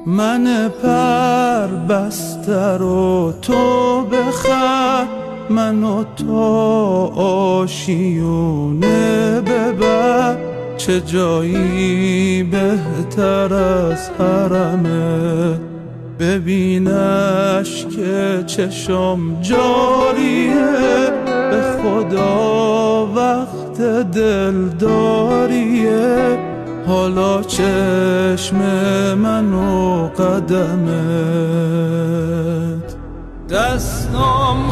من پر بسته رو تو بخر، منو تا آشیونه ببر. چه جایی بهتر از حرمه، ببینش که چشم جاریه. به خدا وقت دلداریه، حالا چشم من و قدمت. دستام